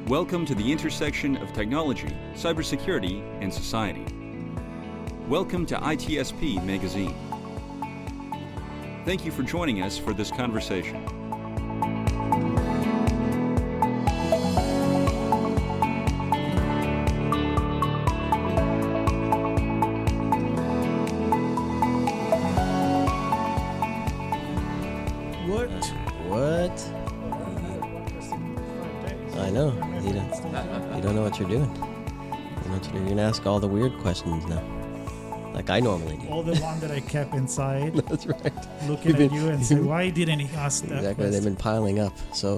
Welcome to the intersection of technology, cybersecurity, and society. Welcome to ITSP Magazine. Thank you for joining us for this conversation. What? I know. You don't know what you're doing. You know what you're going to ask all the weird questions now, like I normally do. All the one that I kept inside. That's right. Looking at you and say, why didn't he ask that? Exactly. question? They've been piling up. So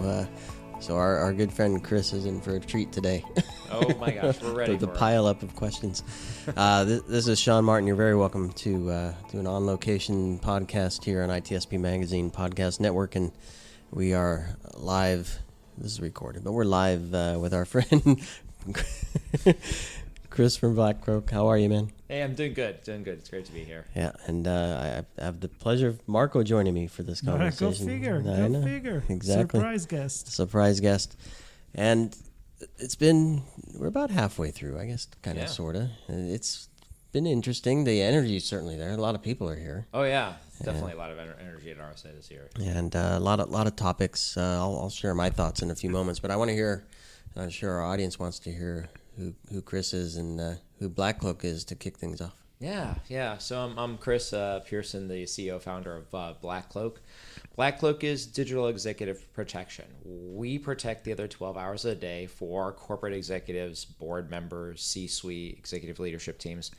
our good friend Chris is in for a treat today. Oh my gosh, we're ready the for pile up of questions. This is Sean Martin. You're very welcome to an on-location podcast here on ITSP Magazine Podcast Network, and we are live. This is recorded, but we're live with our friend Chris from BlackCloak. How are you, man? Hey, I'm doing good. It's great to be here. Yeah, and I have the pleasure of Marco joining me for this conversation. Go figure. Go figure. Exactly. Surprise guest. And we're about halfway through, I guess, kind of, sort of. It's been interesting. The energy is certainly there. A lot of people are here. Oh, yeah. Definitely a lot of energy at RSA this year. And a lot of topics. I'll share my thoughts in a few moments, but I want to hear, I'm sure our audience wants to hear who Chris is and who BlackCloak is to kick things off. Yeah. So I'm Chris Pierson, the CEO founder of BlackCloak. BlackCloak is digital executive protection. We protect the other 12 hours a day for corporate executives, board members, C-suite, executive leadership teams.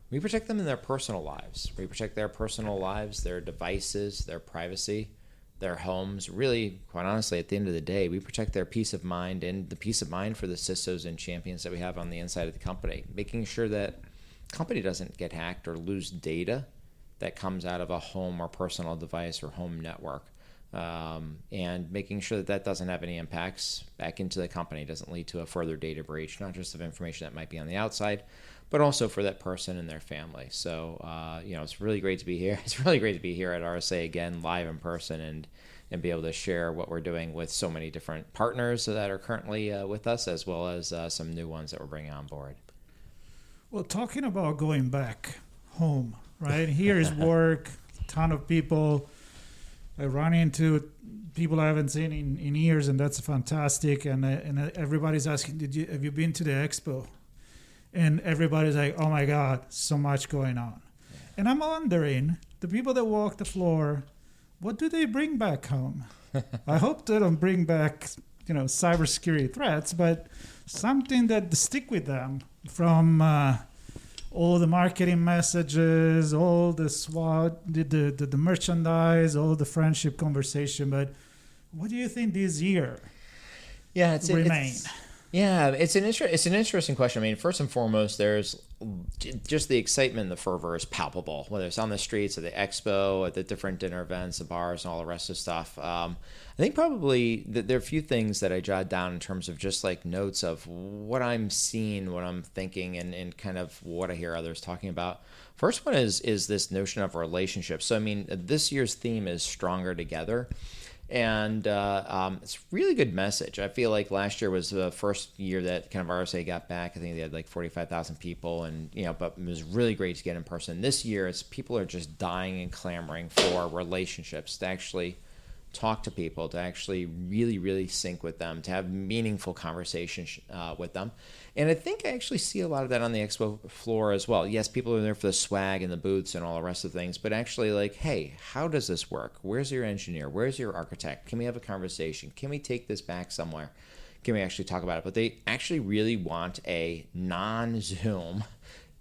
We protect them in their personal lives. We protect their personal lives, their devices, their privacy, their homes. Really, quite honestly, at the end of the day, we protect their peace of mind and the peace of mind for the CISOs and champions that we have on the inside of the company, making sure that the company doesn't get hacked or lose data that comes out of a home or personal device or home network. And making sure that doesn't have any impacts back into the company, doesn't lead to a further data breach, not just of information that might be on the outside, but also for that person and their family. So, it's really great to be here. It's really great to be here at RSA again, live in person, and be able to share what we're doing with so many different partners that are currently with us, as well as some new ones that we're bringing on board. Well, talking about going back home, right? Here is work, a ton of people. I run into people I haven't seen in years, and that's fantastic. And everybody's asking, have you been to the expo? And everybody's like, oh my God, so much going on. Yeah. And I'm wondering, the people that walk the floor, what do they bring back home? I hope they don't bring back, cybersecurity threats, but something that stick with them from all the marketing messages, all the SWOT, the merchandise, all the friendship conversation. But what do you think this year remain? It's an interesting question. I mean, first and foremost, there's just the excitement and the fervor is palpable, whether it's on the streets, at the expo, at the different dinner events, the bars, and all the rest of stuff. I think probably there are a few things that I jot down in terms of just like notes of what I'm seeing, what I'm thinking, and kind of what I hear others talking about. First one is this notion of relationships. So, I mean, this year's theme is Stronger Together. And it's a really good message. I feel like last year was the first year that kind of RSA got back. I think they had like 45,000 people, and but it was really great to get in person. This year, people are just dying and clamoring for relationships, to actually talk to people, to actually really, really sync with them, to have meaningful conversations with them. And I think I actually see a lot of that on the expo floor as well. Yes, people are there for the swag and the booths and all the rest of things, but actually like, hey, how does this work? Where's your engineer? Where's your architect? Can we have a conversation? Can we take this back somewhere? Can we actually talk about it? But they actually really want a non-Zoom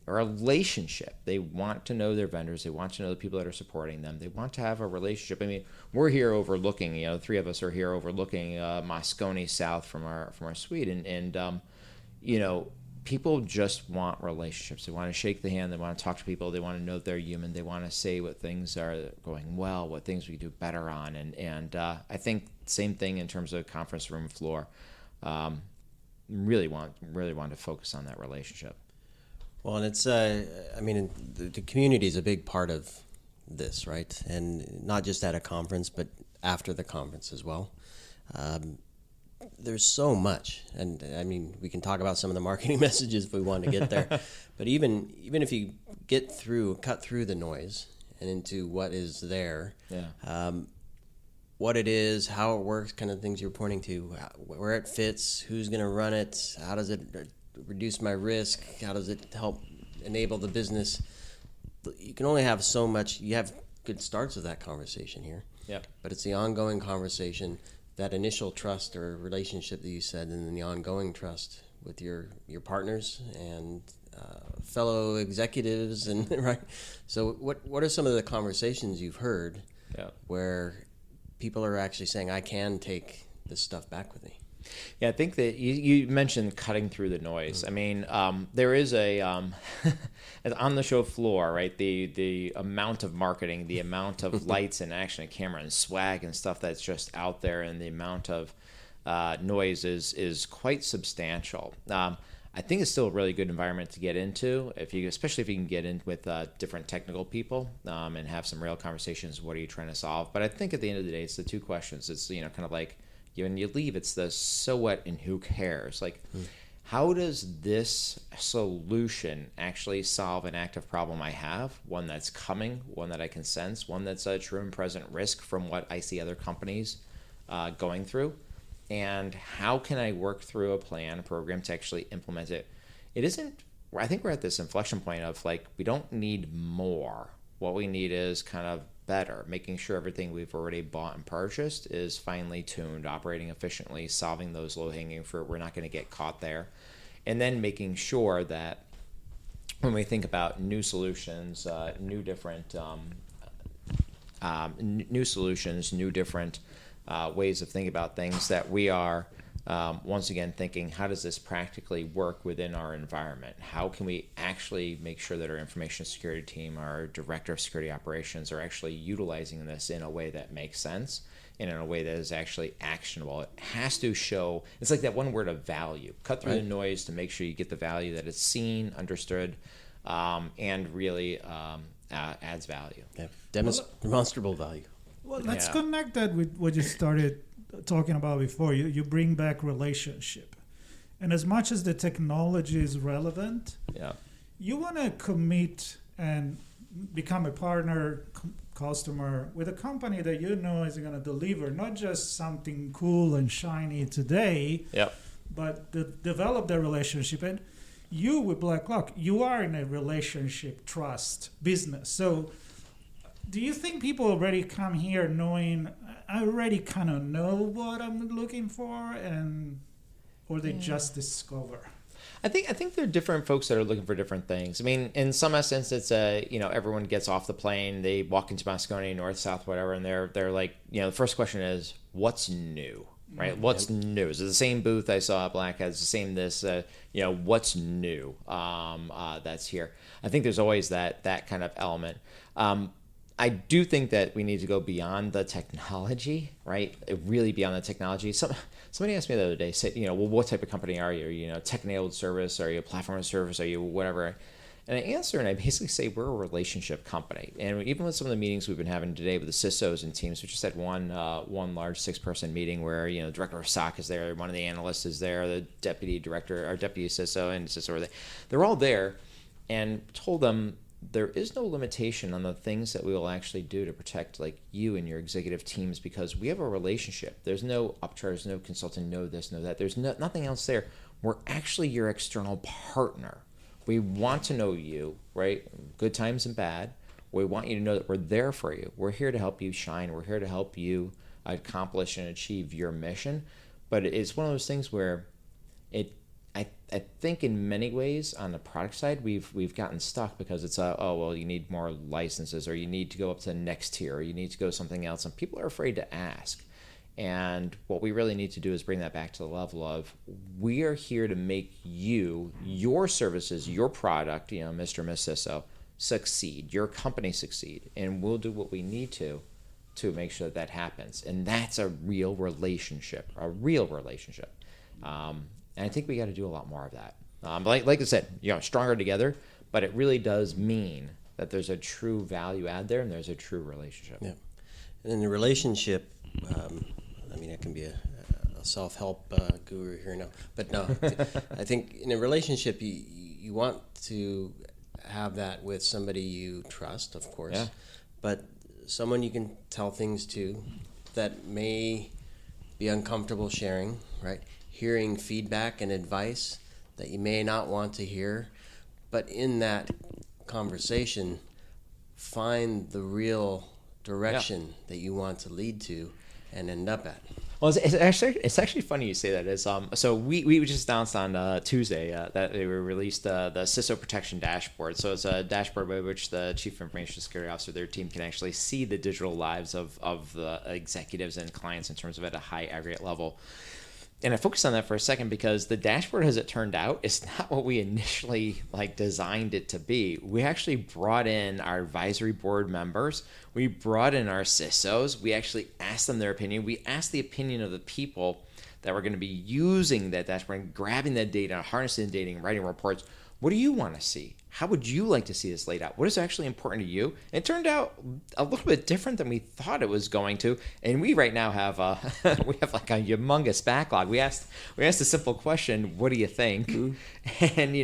relationship. They want to know their vendors. They want to know the people that are supporting them. They want to have a relationship. I mean, we're here overlooking, the three of us are here overlooking Moscone South from our suite. And people just want relationships. They want to shake the hand. They want to talk to people. They want to know that they're human. They want to say what things are going well, what things we do better on. And I think same thing in terms of conference room floor. Really want to focus on that relationship. Well, and it's, the community is a big part of this, right? And not just at a conference, but after the conference as well. there's so much, and I mean, we can talk about some of the marketing messages if we want to get there. But even if you cut through the noise and into what is there, what it is, how it works, kind of things you're pointing to, where it fits, who's going to run it, how does it reduce my risk, how does it help enable the business. You can only have so much. You have good starts of that conversation here. Yep. But it's the ongoing conversation, that initial trust or relationship that you said, and then the ongoing trust with your partners and fellow executives, and right. So what are some of the conversations you've heard where people are actually saying, I can take this stuff back with me? Yeah, I think that you mentioned cutting through the noise. I mean, there is a on the show floor, right? The amount of marketing, the amount of lights and action and camera and swag and stuff that's just out there, and the amount of noise is quite substantial. I think it's still a really good environment to get into, especially if you can get in with different technical people and have some real conversations. What are you trying to solve? But I think at the end of the day, it's the two questions. It's kind of like, when you leave, it's the so what and who cares. Like, how does this solution actually solve an active problem I have, one that's coming, one that I can sense, one that's a true and present risk from what I see other companies going through? And how can I work through a plan, a program to actually implement it? It isn't, I think we're at this inflection point of like, we don't need more. What we need is kind of better, making sure everything we've already bought and purchased is finely tuned, operating efficiently, solving those low-hanging fruit. We're not going to get caught there. And then making sure that when we think about new solutions, new solutions, new different ways of thinking about things, that we are once again thinking, how does this practically work within our environment? How can we actually make sure that our information security team, our director of security operations, are actually utilizing this in a way that makes sense and in a way that is actually actionable? It has to show, it's like that one word of value. Cut through the noise to make sure you get the value, that it's seen, understood, and really adds value. Yeah. Demonstrable value. Well, let's connect that with what you started talking about before. You bring back relationship. And as much as the technology is relevant, you want to commit and become a partner, customer with a company that you know is going to deliver not just something cool and shiny today, but develop the relationship. And you with BlackCloak, you are in a relationship trust business. So do you think people already come here knowing, I already kind of know what I'm looking for, or they just discover? I think there are different folks that are looking for different things. I mean, in some essence, it's everyone gets off the plane, they walk into Moscone, north, south, whatever, and they're like, the first question is, what's new, right? What's new? Is it the same booth I saw at Black? It's the same this, what's new that's here? I think there's always that kind of element. I do think that we need to go beyond the technology, right? Really beyond the technology. Somebody asked me the other day, well, what type of company are you? Are you tech-enabled service? Are you a platform as service? Are you whatever? And I answer, and I basically say we're a relationship company. And even with some of the meetings we've been having today with the CISOs and teams, we just had one large 6-person meeting where the director of SOC is there, one of the analysts is there, the deputy director, our deputy CISO, and CISO they're all there, and told them, there is no limitation on the things that we will actually do to protect you and your executive teams, because we have a relationship. There's no upcharge, no consulting, no this, no that. There's nothing else there. We're actually your external partner. We want to know you, right? Good times and bad. We want you to know that we're there for you. We're here to help you shine. We're here to help you accomplish and achieve your mission. But it's one of those things where I think in many ways on the product side we've gotten stuck because it's you need more licenses, or you need to go up to the next tier, or you need to go something else, and people are afraid to ask. And what we really need to do is bring that back to the level of, we are here to make you, your services, your product, Mr. and Miss CISO, succeed, your company succeed, and we'll do what we need to make sure that happens. And that's a real relationship. And I think we got to do a lot more of that. Like I said, stronger together, but it really does mean that there's a true value add there, and there's a true relationship. Yeah. And in the relationship, it can be a self-help guru here now, but no, I think in a relationship you want to have that with somebody you trust, of course, Yeah. but someone you can tell things to that may be uncomfortable sharing, right? Hearing feedback and advice that you may not want to hear, but in that conversation, find the real direction that you want to lead to and end up at. Well, it's actually funny you say that. So we just announced on Tuesday that we released the CISO protection dashboard. So it's a dashboard by which the chief information security officer, their team, can actually see the digital lives of the executives and clients in terms of at a high aggregate level. And I focused on that for a second because the dashboard, as it turned out, is not what we initially designed it to be. We actually brought in our advisory board members. We brought in our CISOs. We actually asked them their opinion. We asked the opinion of the people that were going to be using that dashboard and grabbing that data, harnessing the data, and writing reports. What do you want to see? How would you like to see this laid out? What is actually important to you? And it turned out a little bit different than we thought it was going to. And we right now have a humongous backlog. We asked a simple question: what do you think? Mm-hmm. And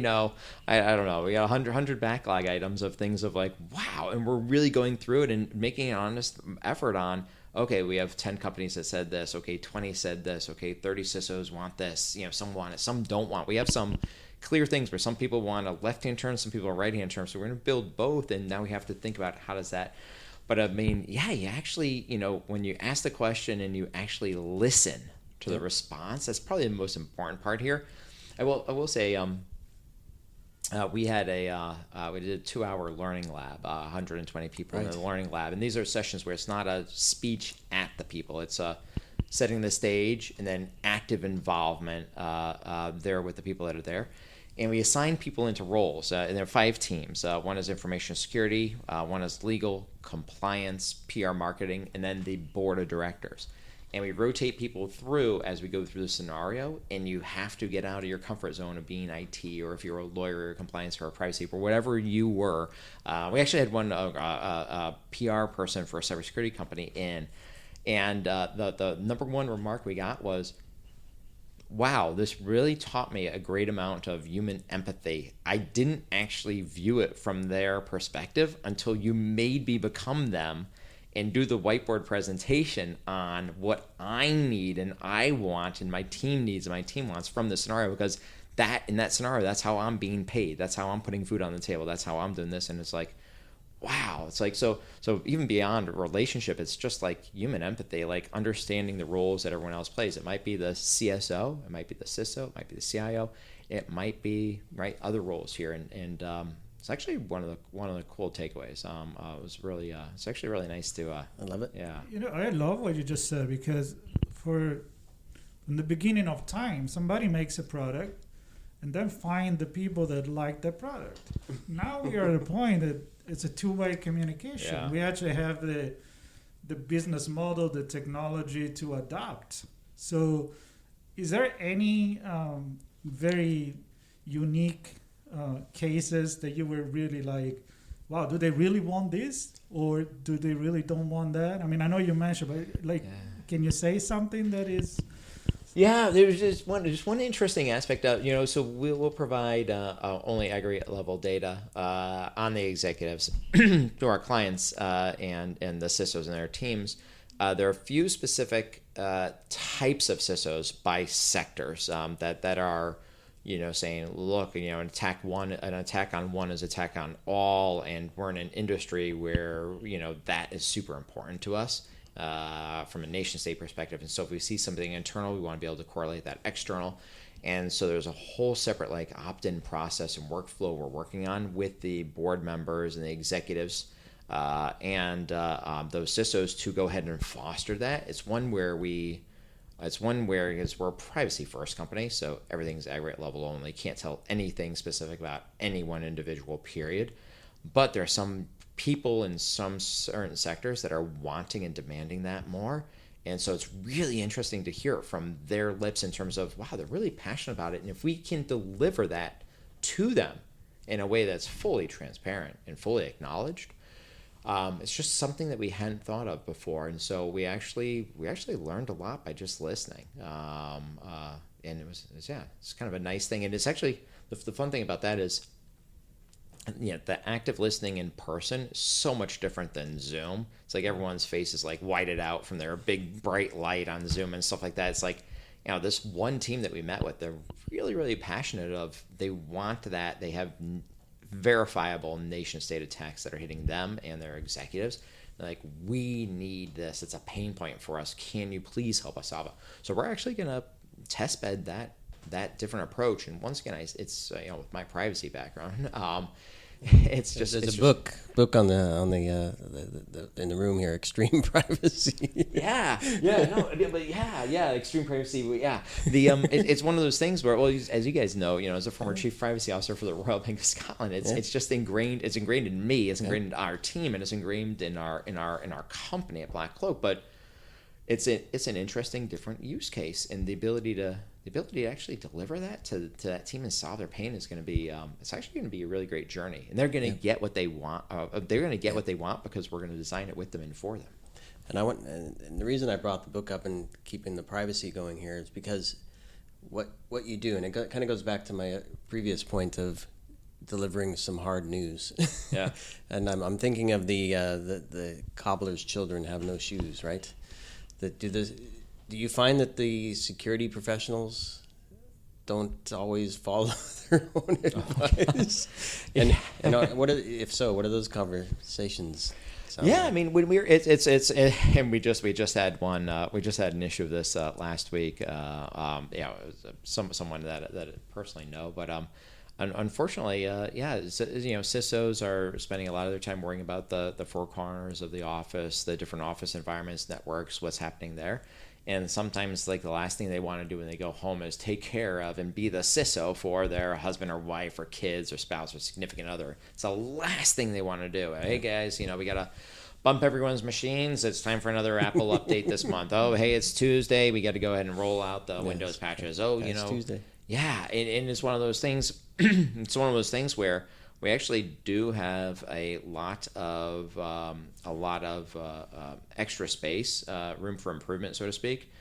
I don't know. We got 100 backlog items of things of wow. And we're really going through it and making an honest effort on. Okay, we have 10 companies that said this. Okay, 20 said this. Okay, 30 CISOs want this. Some want it, some don't want. We have some clear things where some people want a left-hand turn, some people a right-hand turn. So we're going to build both, and now we have to think about how does that. But I mean, you actually, when you ask the question and you actually listen to the response, that's probably the most important part here. I will say, we had we did a 2-hour learning lab, 120 people in the learning lab, and these are sessions where it's not a speech at the people, it's setting the stage and then active involvement there with the people that are there. And we assign people into roles, and there are 5 teams. One is information security, one is legal, compliance, PR marketing, and then the board of directors. And we rotate people through as we go through the scenario, and you have to get out of your comfort zone of being IT, or if you're a lawyer or compliance or a privacy or whatever you were. We actually had one PR person for a cybersecurity company in, and the number one remark we got was, wow, this really taught me a great amount of human empathy. I didn't actually view it from their perspective until you made me become them and do the whiteboard presentation on what I need and I want and my team needs and my team wants from the scenario, because in that scenario, that's how I'm being paid. That's how I'm putting food on the table. That's how I'm doing this. And it's like, wow. It's like, so even beyond a relationship, it's just like human empathy, like understanding the roles that everyone else plays. It might be the CSO, it might be the CISO, it might be the CIO, it might be other roles here. And it's actually one of the cool takeaways. It was really, it's actually really nice to. I love it. Yeah. I love what you just said, because from the beginning of time, somebody makes a product and then find the people that like the product. Now we are at a point that it's a two-way communication. Yeah. We actually have the business model, the technology to adapt. So is there any very unique cases that you were really like, wow, do they really want this, or do they really don't want that? I mean, I know you mentioned, but can you say something that is? Yeah, there's just one interesting aspect of, so we'll provide only aggregate level data on the executives to our clients and the CISOs and their teams. There are a few specific types of CISOs by sectors that are, saying, look, an attack on one is attack on all, and we're in an industry where that is super important to us. From a nation state perspective. And so if we see something internal, we want to be able to correlate that external. And so there's a whole separate opt-in process and workflow we're working on with the board members and the executives and those CISOs to go ahead and foster that. It's one where because we're a privacy first company, so everything's aggregate level only. Can't tell anything specific about any one individual, period. But there are some people in some certain sectors that are wanting and demanding that more. And so it's really interesting to hear it from their lips in terms of, wow, they're really passionate about it. And if we can deliver that to them in a way that's fully transparent and fully acknowledged, It's just something that we hadn't thought of before, and so we actually learned a lot by just listening. And it's kind of a nice thing, and it's actually the fun thing about that is, the active listening in person is so much different than Zoom. It's like everyone's face is like whited out from their big bright light on Zoom and stuff like that. It's like, this one team that we met with, they're really, really passionate they want that. They have verifiable nation state attacks that are hitting them and their executives. They're like, we need this. It's a pain point for us. Can you please help us solve it? So we're actually going to test bed that different approach. And once again, it's with my privacy background, it's just there's a book on the in the room here, Extreme Privacy. Extreme privacy. Yeah, it's one of those things where, well, as you guys know, as a former chief privacy officer for the Royal Bank of Scotland, it's just ingrained. It's ingrained in me. It's ingrained in our team, and it's ingrained in our company at BlackCloak. But it's an interesting, different use case, and the ability to actually deliver that to that team and solve their pain is going to be it's actually going to be a really great journey, and they're going to get what they want. They're going to get what they want because we're going to design it with them and for them. And the reason I brought the book up and keeping the privacy going here is because what you do, and it kind of goes back to my previous point of delivering some hard news. Yeah. And I'm thinking of the cobbler's children have no shoes, right? Do you find that the security professionals don't always follow their own advice? And if so, what are those conversations? Yeah, I mean, when and we just had one. We just had an issue of this last week. It was someone that I personally know, but unfortunately, CISOs are spending a lot of their time worrying about the four corners of the office, the different office environments, networks, what's happening there. And sometimes, like, the last thing they want to do when they go home is take care of and be the CISO for their husband or wife or kids or spouse or significant other. It's the last thing they want to do. Hey, guys, we got to bump everyone's machines. It's time for another Apple update this month. Oh, hey, it's Tuesday. We got to go ahead and roll out the Windows patches. Oh, it's Tuesday. Yeah, and it's one of those things. It's one of those things where we actually do have a lot of extra space, room for improvement, so to speak,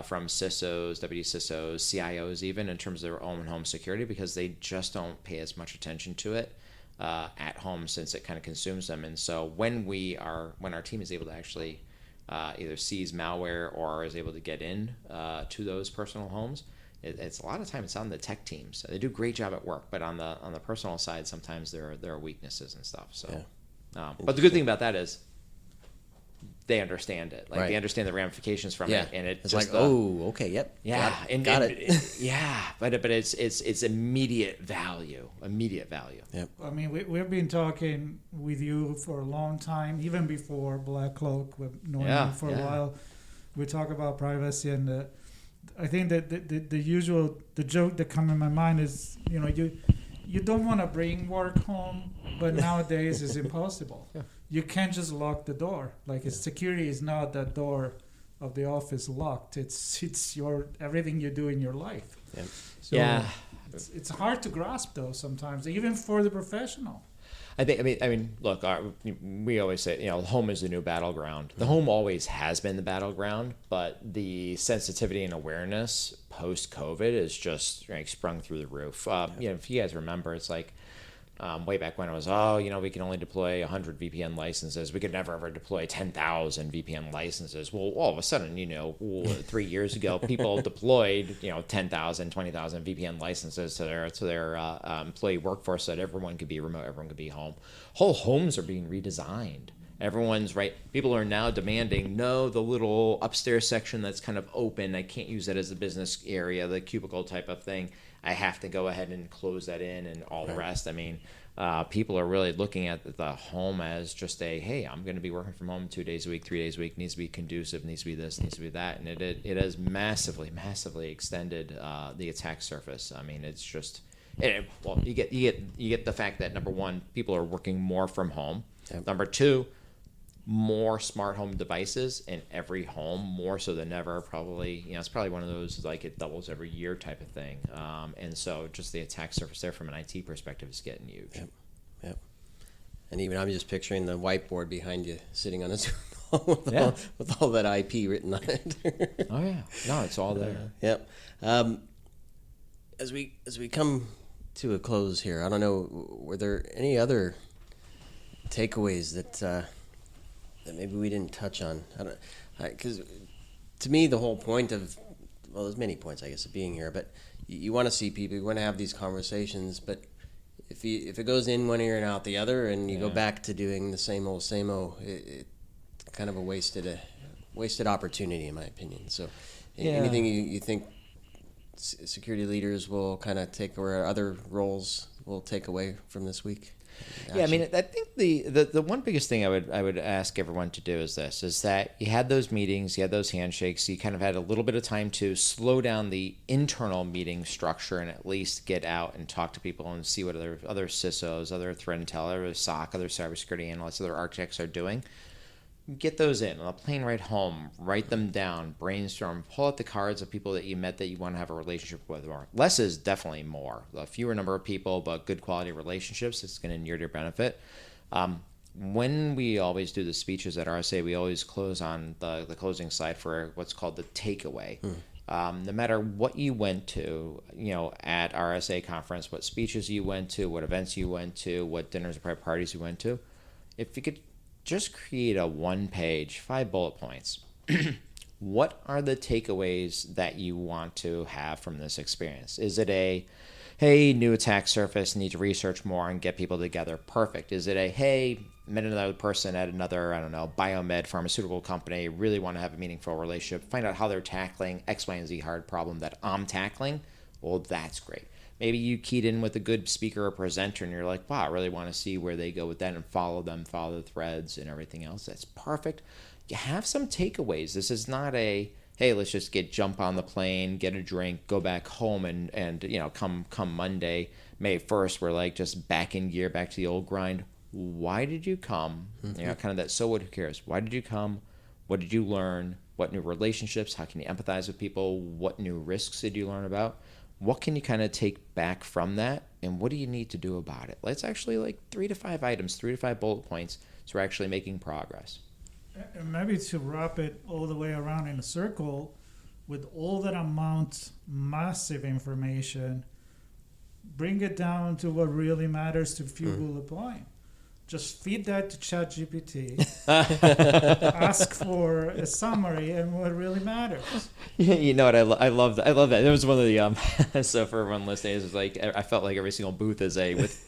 from CISOs, WCISOs, CIOs, even in terms of their own home security, because they just don't pay as much attention to it at home, since it kind of consumes them. And so when our team is able to actually either seize malware or is able to get in to those personal homes, it's a lot of time it's on the tech teams. They do a great job at work, but on the personal side, sometimes there are weaknesses and stuff. So, but the good thing about that is they understand it. Like, right. They understand the ramifications from it, and it's just like, okay, yep, got it. But it's immediate value. Yep. I mean, we've been talking with you for a long time, even before BlackCloak. We've known you for a while. We talk about privacy, and I think that the joke that comes in my mind is, you don't want to bring work home, but nowadays it's impossible. Yeah. You can't just lock the door. Like, security is not that door of the office locked. It's your everything you do in your life. Yeah. So it's hard to grasp though sometimes, even for the professional. I mean, look, we always say, home is the new battleground. The home always has been the battleground, but the sensitivity and awareness post-COVID is just sprung through the roof. If you guys remember, it's like way back when it was, we can only deploy 100 VPN licenses. We could never ever deploy 10,000 VPN licenses. Well, all of a sudden, 3 years ago, people deployed 10,000, 20,000 VPN licenses to their employee workforce, so that everyone could be remote, everyone could be home. Whole homes are being redesigned. Everyone's right. People are now demanding, no, the little upstairs section that's kind of open, I can't use that as a business area, the cubicle type of thing. I have to go ahead and close that in and all the rest. I mean, people are really looking at the home as just hey, I'm going to be working from home 2 days a week, 3 days a week, needs to be conducive, needs to be this, needs to be that. And it has massively, massively extended the attack surface. I mean, it's just, you get the fact that, number one, people are working more from home. Yep. Number two, more smart home devices in every home, more so than ever. Probably, it's probably one of those, like, it doubles every year type of thing. And so just the attack surface there from an IT perspective is getting huge. Yep. And even I'm just picturing the whiteboard behind you sitting on a Zoom call with, Yeah. with all that IP written on it. Oh yeah, no, it's all there. Yep. As we come to a close here, I don't know, were there any other takeaways that maybe we didn't touch on? Because to me, the whole point of, well, there's many points, I guess, of being here, but you want to see people, you want to have these conversations, but if it goes in one ear and out the other, and you go back to doing the same old, it's kind of a wasted opportunity, in my opinion. So, anything you think security leaders will kind of take, or other roles will take away from this week? Yeah, I mean, I think the one biggest thing I would ask everyone to do is that you had those meetings, you had those handshakes, you kind of had a little bit of time to slow down the internal meeting structure and at least get out and talk to people and see what other CISOs, other threat intel, other SOC, other cybersecurity analysts, other architects are doing. Get those in on a plane ride home, write them down, brainstorm, pull out the cards of people that you met that you want to have a relationship with. Or less is definitely more. A fewer number of people, but good quality relationships, it's going to inure to your benefit. When we always do the speeches at RSA, we always close on the closing slide for what's called the takeaway. No matter what you went to, at RSA conference, what speeches you went to, what events you went to, what dinners or private parties you went to, if you could just create a 1-page, 5 bullet points. What are the takeaways that you want to have from this experience? Is it a, hey, new attack surface, need to research more and get people together? Perfect. Is it a, hey, met another person at another, biomed pharmaceutical company, really want to have a meaningful relationship, find out how they're tackling X, Y, and Z hard problem that I'm tackling? Well, that's great. Maybe you keyed in with a good speaker or presenter and you're like, wow, I really want to see where they go with that and follow the threads and everything else. That's perfect. You have some takeaways. This is not a, hey, let's just jump on the plane, get a drink, go back home and come Monday, May 1st, we're just back in gear, back to the old grind. Why did you come? Kind of that, so what, who cares? Why did you come? What did you learn? What new relationships? How can you empathize with people? What new risks did you learn about? What can you kind of take back from that, and what do you need to do about it? Let's actually 3 to 5 items, 3 to 5 bullet points, so we're actually making progress. And maybe to wrap it all the way around in a circle, with all that amount, massive information, bring it down to what really matters to few bullet point. Just feed that to ChatGPT. Ask for a summary and what really matters. You know what? I love that. I love that. It was one of the so for everyone listening, it was I felt like every single booth is with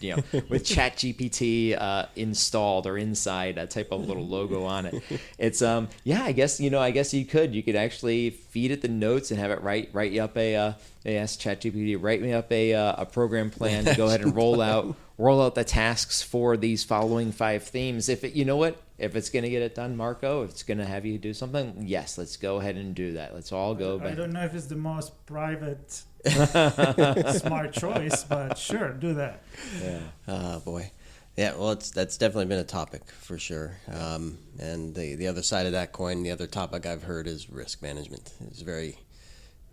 ChatGPT installed or inside a type of little logo on it. It's I guess you could actually feed it the notes and have it write you up ask ChatGPT, write me up a program plan to go ahead and roll out the tasks for these following 5 themes. If it's going to get it done, Marco, if it's going to have you do something, yes, let's go ahead and do that. Let's all go back. I don't know if it's the most private, smart choice, but sure, do that. Yeah. Oh, boy. Yeah, well, that's definitely been a topic for sure. And the other side of that coin, the other topic I've heard is risk management. It's very,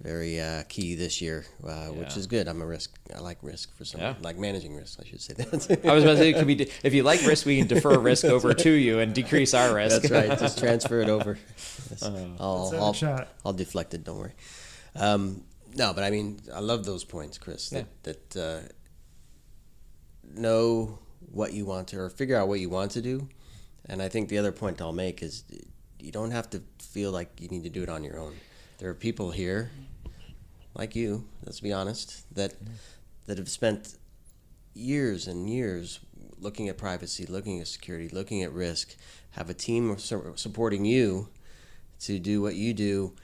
very key this year, which is good. I like risk for some, like managing risk, I should say that. I was about to say, if you like risk, we can defer risk over to you and decrease our risk. That's right. Just transfer it over. I'll deflect it. Don't worry. No, but I love those points, Chris. That know what you want to, or figure out what you want to do. And I think the other point I'll make is you don't have to feel like you need to do it on your own. There are people here, like you, let's be honest, that have spent years and years looking at privacy, looking at security, looking at risk, have a team supporting you to do what you do.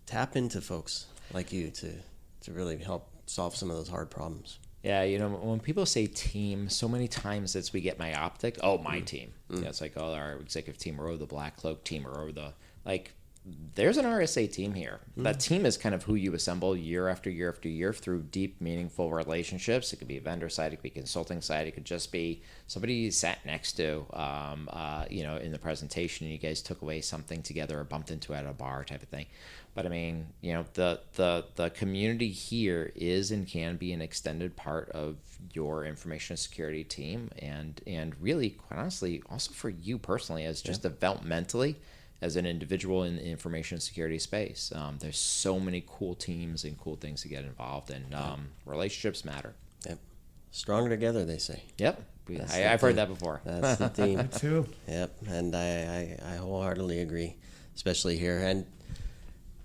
Tap into folks like you to really help solve some of those hard problems. Yeah, when people say team, so many times we get myopic. Oh, my team. Yeah, it's our executive team or the BlackCloak team or the there's an RSA team here. That team is kind of who you assemble year after year after year through deep, meaningful relationships. It could be a vendor side, it could be consulting side, it could just be somebody you sat next to, in the presentation, and you guys took away something together or bumped into at a bar type of thing. But I mean, the community here is and can be an extended part of your information security team, and really, quite honestly, also for you personally, as just developmentally as an individual in the information security space. There's so many cool teams and cool things to get involved in. Relationships matter. Yep. Stronger together, they say. Yep. I've heard that before. That's the theme. Me too. Yep. And I wholeheartedly agree, especially here. And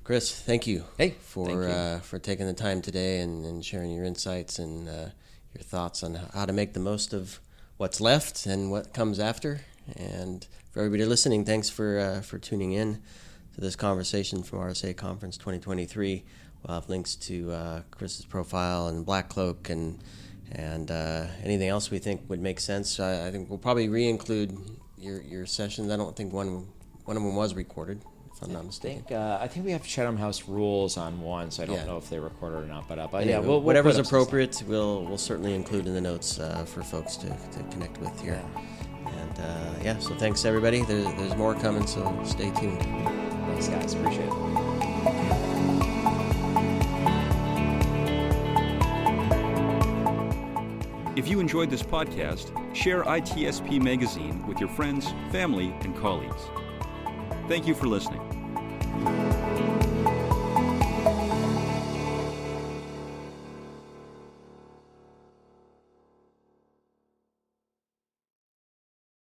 Chris, thank you. For taking the time today and sharing your insights and your thoughts on how to make the most of what's left and what comes after. And for everybody listening, thanks for tuning in to this conversation from RSA Conference 2023. We'll have links to Chris's profile and BlackCloak and anything else we think would make sense. I think we'll probably re-include your sessions. I don't think one of them was recorded, if I'm not mistaken. I think we have Chatham House rules on one, so I don't know if they recorded or not. But anyway, we'll whatever's put appropriate, we'll certainly include in the notes for folks to connect with here. Yeah. And so thanks everybody. There's more coming, so stay tuned. Thanks, guys. Appreciate it. If you enjoyed this podcast, share ITSP Magazine with your friends, family, and colleagues. Thank you for listening.